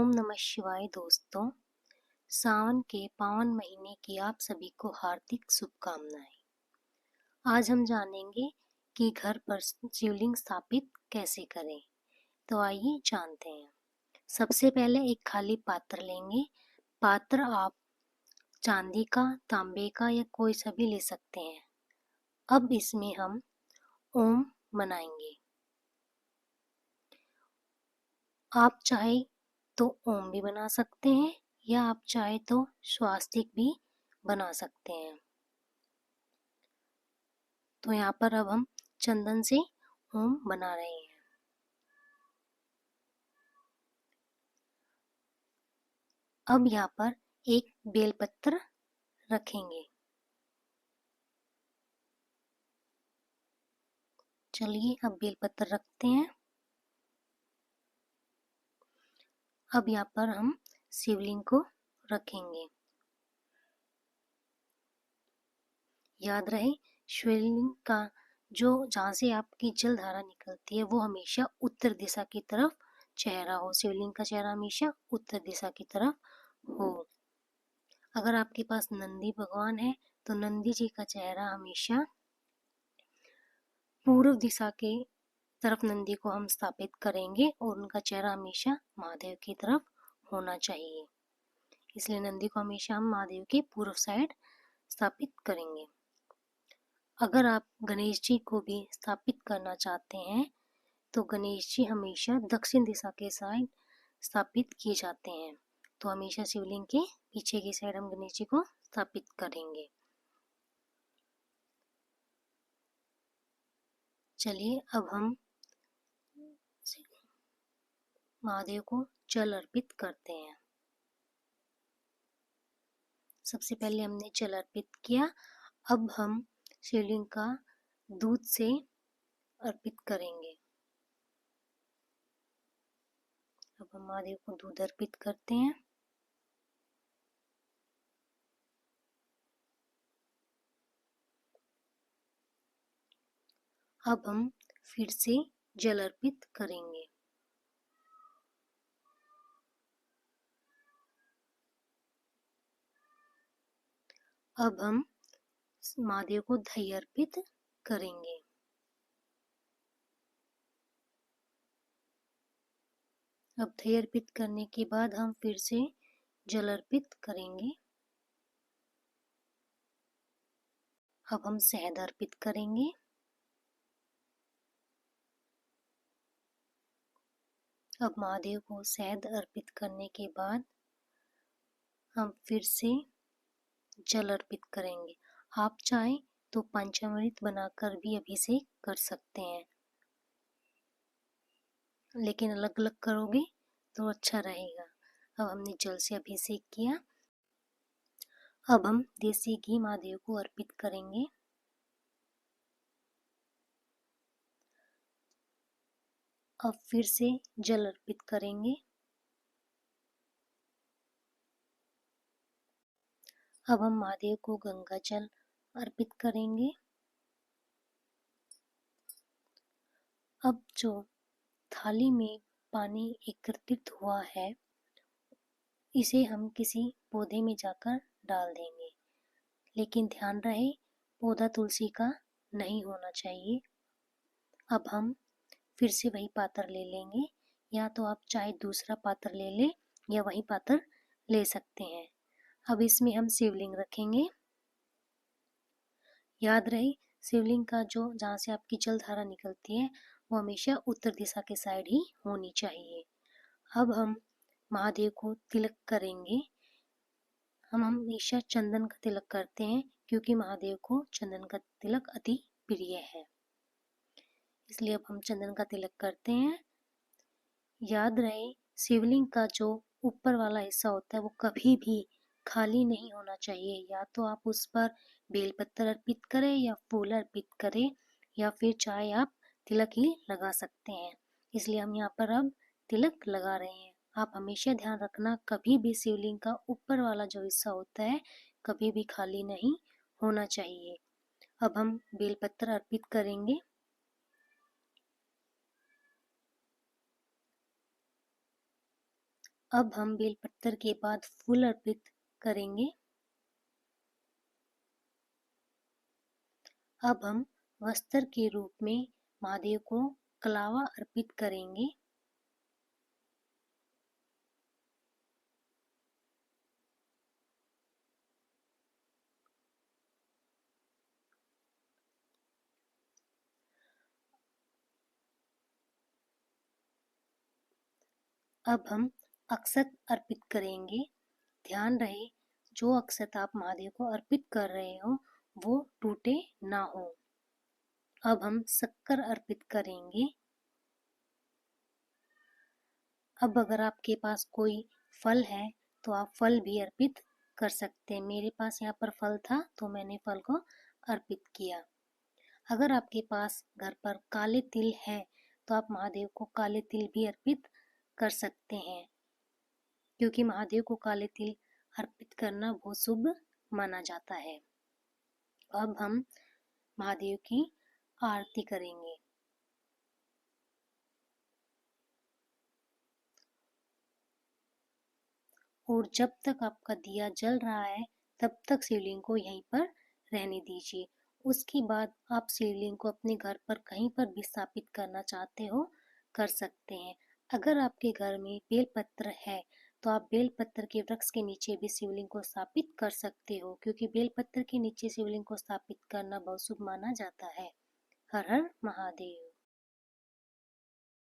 ओम नमः शिवाय दोस्तों। सावन के पावन महीने की आप सभी को हार्दिक शुभकामनाएं। आज हम जानेंगे कि घर पर शिवलिंग स्थापित कैसे करें। तो आइए जानते हैं। सबसे पहले एक खाली पात्र लेंगे। पात्र आप चांदी का, तांबे का या कोई सा भी ले सकते हैं। अब इसमें हम ओम बनाएंगे। आप चाहे तो ओम भी बना सकते हैं या आप चाहे तो स्वास्तिक भी बना सकते हैं। तो यहाँ पर अब हम चंदन से ओम बना रहे हैं। अब यहाँ पर एक बेलपत्र रखेंगे। चलिए अब बेलपत्र रखते हैं। अब यहाँ पर हम शिवलिंग को रखेंगे। याद रहे, शिवलिंग का जो जहाँ से आपकी जल धारा निकलती है वो हमेशा उत्तर दिशा की तरफ चेहरा हो। शिवलिंग का चेहरा हमेशा उत्तर दिशा की तरफ हो। अगर आपके पास नंदी भगवान है तो नंदी जी का चेहरा हमेशा पूर्व दिशा के तरफ नंदी को हम स्थापित करेंगे और उनका चेहरा हमेशा महादेव की तरफ होना चाहिए। इसलिए नंदी को हमेशा हम महादेव के पूर्व साइड स्थापित करेंगे। अगर आप गणेश जी को भी स्थापित करना चाहते हैं तो गणेश जी हमेशा दक्षिण दिशा के साइड स्थापित किए जाते हैं। तो हमेशा शिवलिंग के पीछे की साइड हम गणेश जी को स्थापित करेंगे। चलिए अब हम महादेव को जल अर्पित करते हैं। सबसे पहले हमने जल अर्पित किया। अब हम शिवलिंग का दूध से अर्पित करेंगे। अब हम महादेव को दूध अर्पित करते हैं। अब हम फिर से जल अर्पित करेंगे। अब हम महादेव को दही अर्पित करेंगे। अब दही अर्पित करने के बाद हम फिर से जल अर्पित करेंगे। अब हम शहद अर्पित करेंगे। अब महादेव को शहद अर्पित करने के बाद हम फिर से जल अर्पित करेंगे। आप चाहें तो पंचामृत बनाकर भी अभिषेक कर सकते हैं, लेकिन अलग अलग करोगे तो अच्छा रहेगा। अब हमने जल से अभिषेक किया। अब हम देसी घी महादेव को अर्पित करेंगे। अब फिर से जल अर्पित करेंगे। अब हम महादेव को गंगा जल अर्पित करेंगे। अब जो थाली में पानी एकत्रित हुआ है इसे हम किसी पौधे में जाकर डाल देंगे, लेकिन ध्यान रहे पौधा तुलसी का नहीं होना चाहिए। अब हम फिर से वही पात्र ले लेंगे, या तो आप चाहे दूसरा पात्र ले लें या वही पात्र ले सकते हैं। अब इसमें हम शिवलिंग रखेंगे। याद रहे, शिवलिंग का जो जहाँ से आपकी जल धारा निकलती है वो हमेशा उत्तर दिशा के साइड ही होनी चाहिए। अब हम महादेव को तिलक करेंगे। हम हमेशा चंदन का तिलक करते हैं क्योंकि महादेव को चंदन का तिलक अति प्रिय है, इसलिए अब हम चंदन का तिलक करते हैं। याद रहे, शिवलिंग का जो ऊपर वाला हिस्सा होता है वो कभी भी खाली नहीं होना चाहिए। या तो आप उस पर बेलपत्र अर्पित करें या फूल अर्पित करें, या फिर चाहे आप तिलक ही लगा सकते हैं। इसलिए हम यहाँ पर अब तिलक लगा रहे हैं। आप हमेशा ध्यान रखना, कभी भी शिवलिंग का ऊपर वाला जो हिस्सा होता है कभी भी खाली नहीं होना चाहिए। अब हम बेलपत्र अर्पित करेंगे। अब हम बेलपत्र के बाद फूल अर्पित करेंगे। अब हम वस्त्र के रूप में महादेव को कलावा अर्पित करेंगे। अब हम अक्षत अर्पित करेंगे। ध्यान रहे जो अक्षत आप महादेव को अर्पित कर रहे हो वो टूटे ना हो। अब हम शक्कर अर्पित करेंगे। अब अगर आपके पास कोई फल है तो आप फल भी अर्पित कर सकते हैं। मेरे पास यहाँ पर फल था तो मैंने फल को अर्पित किया। अगर आपके पास घर पर काले तिल है तो आप महादेव को काले तिल भी अर्पित कर सकते हैं, क्योंकि महादेव को काले तिल अर्पित करना बहुत शुभ माना जाता है। अब हम महादेव की आरती करेंगे। और जब तक आपका दिया जल रहा है तब तक शिवलिंग को यहीं पर रहने दीजिए। उसके बाद आप शिवलिंग को अपने घर पर कहीं पर भी स्थापित करना चाहते हो कर सकते हैं। अगर आपके घर में बेलपत्र है तो आप बेलपत्र के वृक्ष के नीचे भी शिवलिंग को स्थापित कर सकते हो, क्योंकि बेलपत्र के नीचे शिवलिंग को स्थापित करना बहुत शुभ माना जाता है। हर हर महादेव।